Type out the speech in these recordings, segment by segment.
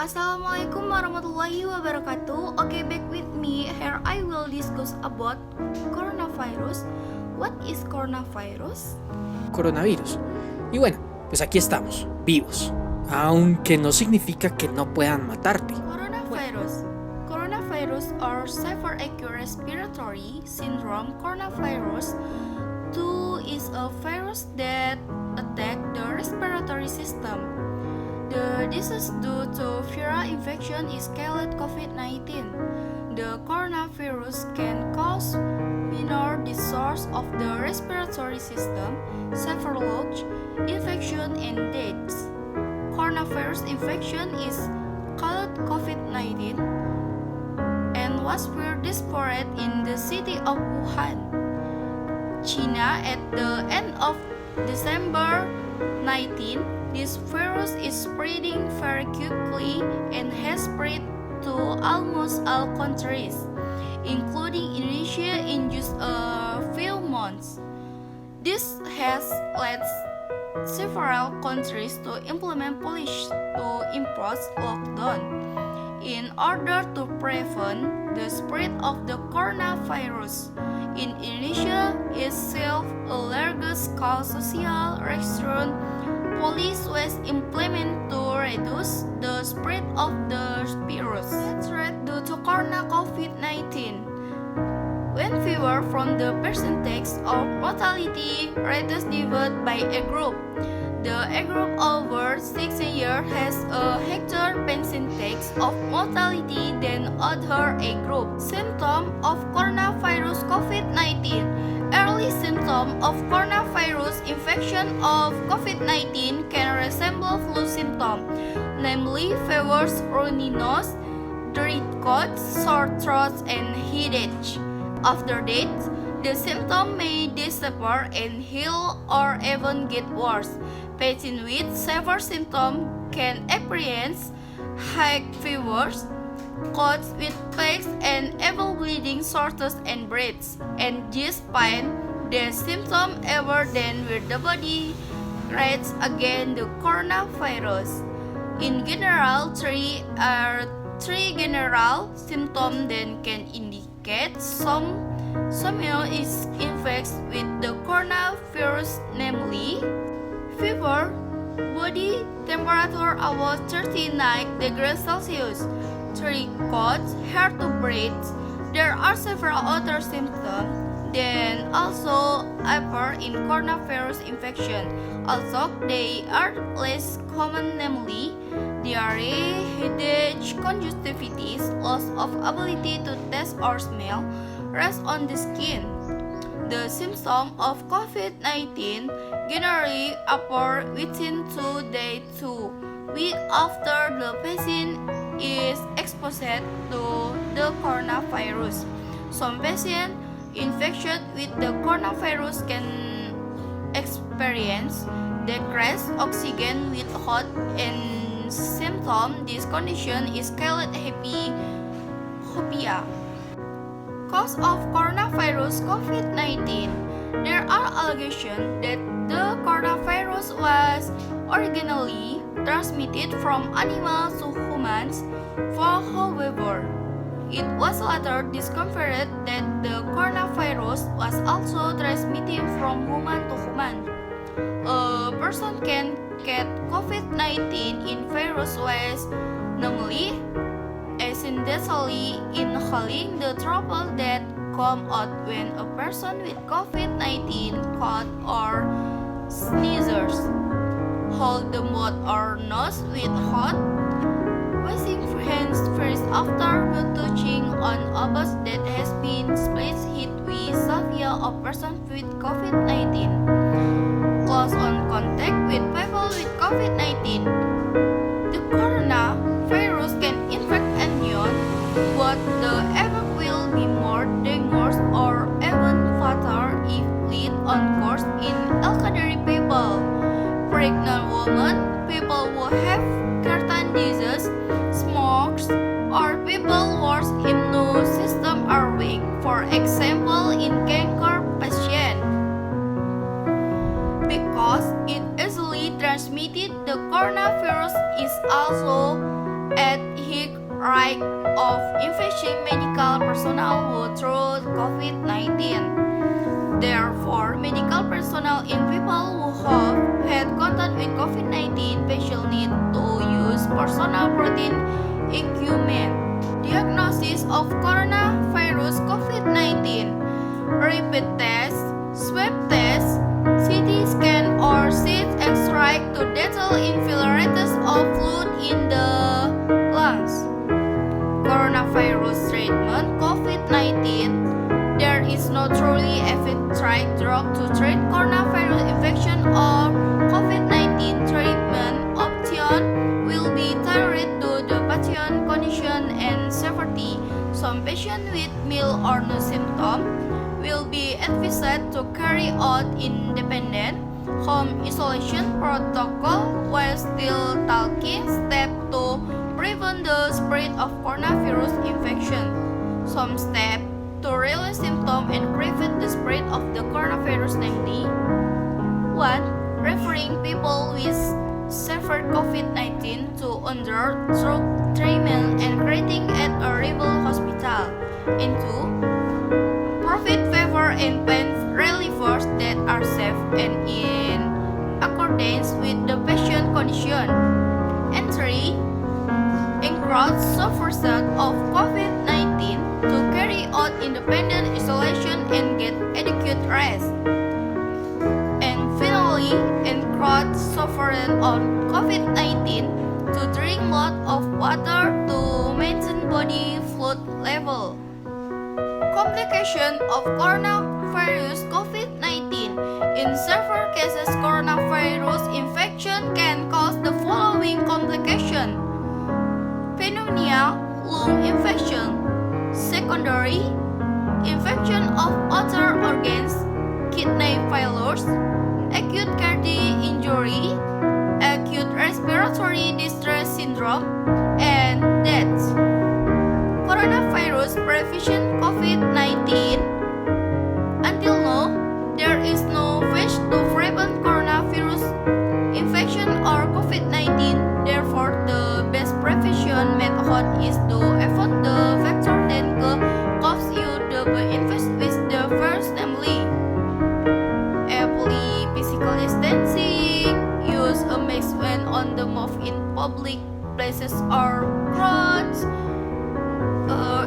Assalamualaikum warahmatullahi wabarakatuh. Okay, back with me. Here I will discuss about coronavirus. What is coronavirus? Coronavirus. Y bueno, pues aquí estamos, vivos. Aunque no significa que no puedan matarte. Coronavirus or severe acute respiratory syndrome. Coronavirus 2 is a virus that attack the respiratory system. The disease due to viral infection is called COVID-19. The coronavirus can cause minor disorders of the respiratory system, severe lung infection, and deaths. Coronavirus infection is called COVID-19 and was first discovered in the city of Wuhan, China at the end of December 19. This virus is spreading very quickly and has spread to almost all countries, including Indonesia, in just a few months. This has led several countries to implement policies to impose lockdown in order to prevent the spread of the coronavirus. In Indonesia itself, a large-scale social restriction policy was implemented to reduce the spread of the virus. Death rate due to COVID-19. When fewer from the percentage of mortality rate is divided by a group, the a group over 16 years has a higher percentage of mortality than other a group. Symptom of coronavirus COVID-19. Early symptom of coronavirus infection of COVID-19 can resemble flu symptom, namely fevers, runny nose, dry cough, sore throat, and headache. After that, the symptom may disappear and heal or even get worse. Patients with severe symptoms can experience high fevers, coughs with pains, and even bleeding, shortness, and breaths. And despite the symptoms ever then where the body fights against the coronavirus. In general, three general symptoms that can indicate some is infected with the coronavirus, namely fever, body temperature above 39 degrees Celsius, coughs, hard to breathe. There are several other symptoms that also appear in coronavirus infection. Also, they are less common, namely diarrhea, headache, conjunctivitis, loss of ability to taste or smell, rash on the skin. The symptoms of COVID-19 generally appear within 2 days to weeks after the patient is exposed to the coronavirus. Some patients infected with the coronavirus can experience decreased oxygen with hot and symptom. This condition is called hypoxia. Cause of coronavirus COVID-19. There are allegations that the coronavirus was originally transmitted from animals to humans. However, it was later discovered that the coronavirus was also transmitted from human to human. A person can get COVID-19 in various ways, namely accidentally inhaling the trouble that come out when a person with COVID-19 cough or sneezes, hold the mouth or nose with hot, washing hands first after touching on objects that has been splashed with salvia of person with COVID-19, close on contact with people with COVID-19. The coronavirus can infect anyone, but the effect will be more dangerous or even fatal if left on course in elderly people, pregnant women, people who have certain diseases, smokers, or people whose immune system are weak, for example in cancer patients. Because it easily transmitted, the coronavirus is also at right of infecting medical personnel who through COVID-19. Therefore, medical personnel in people who have had contact with COVID-19 patients need to use personal protein equipment. Diagnosis of coronavirus COVID-19. Rapid test, swab test, CT scan or CT extract to detect infiltrates of fluid in the lungs. Coronavirus treatment COVID-19. There is no truly effective drug to treat coronavirus infection or COVID-19 treatment option will be tailored to the patient condition and severity. Some patients with mild or no symptoms will be advised to carry out independent home isolation protocol while still taking steps to prevent the spread of coronavirus infection. Some steps to relieve symptoms and prevent the spread of the coronavirus, namely 1. Referring people with severe COVID-19 to undergo treatment and treating at a rival hospital. And 2. Provide favor and pain relievers that are safe and in accordance with the patient condition. And 3. Encourage sufferers of COVID-19 to carry out independent isolation and get adequate rest. And finally, encourage sufferers on COVID-19 to drink lots of water to maintain body fluid level. Complication of coronavirus COVID-19. In several cases, coronavirus infection can cause the following complication: pneumonia, lung infection, secondary infection of other organs, kidney failures, acute cardiac injury, acute respiratory distress syndrome, and death. Coronavirus prevention COVID-19. Until now, there is no vaccine to prevent coronavirus infection or COVID-19. Therefore, the best prevention method is to avoid the vector that cause you the infection with the virus, namely apply physical distancing, use a mask when on the move in public places or crowds,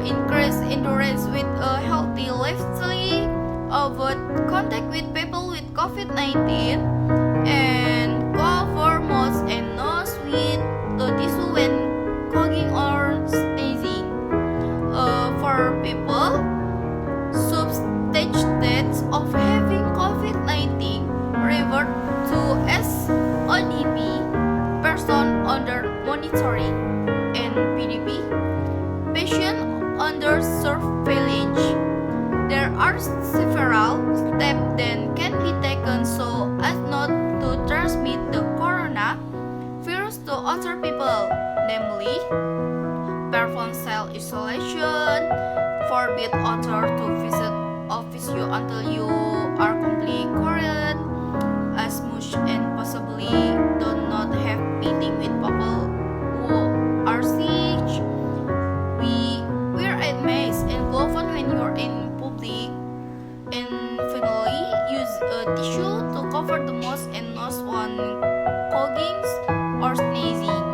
increase endurance with a healthy lifestyle, avoid contact with people with COVID-19, and cover mouth and nose with a tissue when coughing or sneezing. For people suspected of having COVID-19, revert to SODP, person under monitoring, and PDP, patient under surveillance. There are several steps that can be taken so as not to transmit the coronavirus to other people, namely perform self-isolation, forbid others to visit office you until you are completely cured, as much and possibly do not have meeting with people who are sick. We wear a mask and gloves when you are in public, and finally use a tissue to cover the mouth and nose when coughing or sneezing.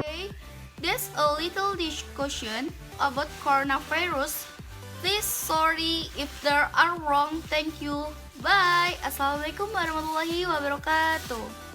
Okay, that's a little discussion about coronavirus. Please sorry if there are wrong. Thank you. Bye. Assalamualaikum warahmatullahi wabarakatuh.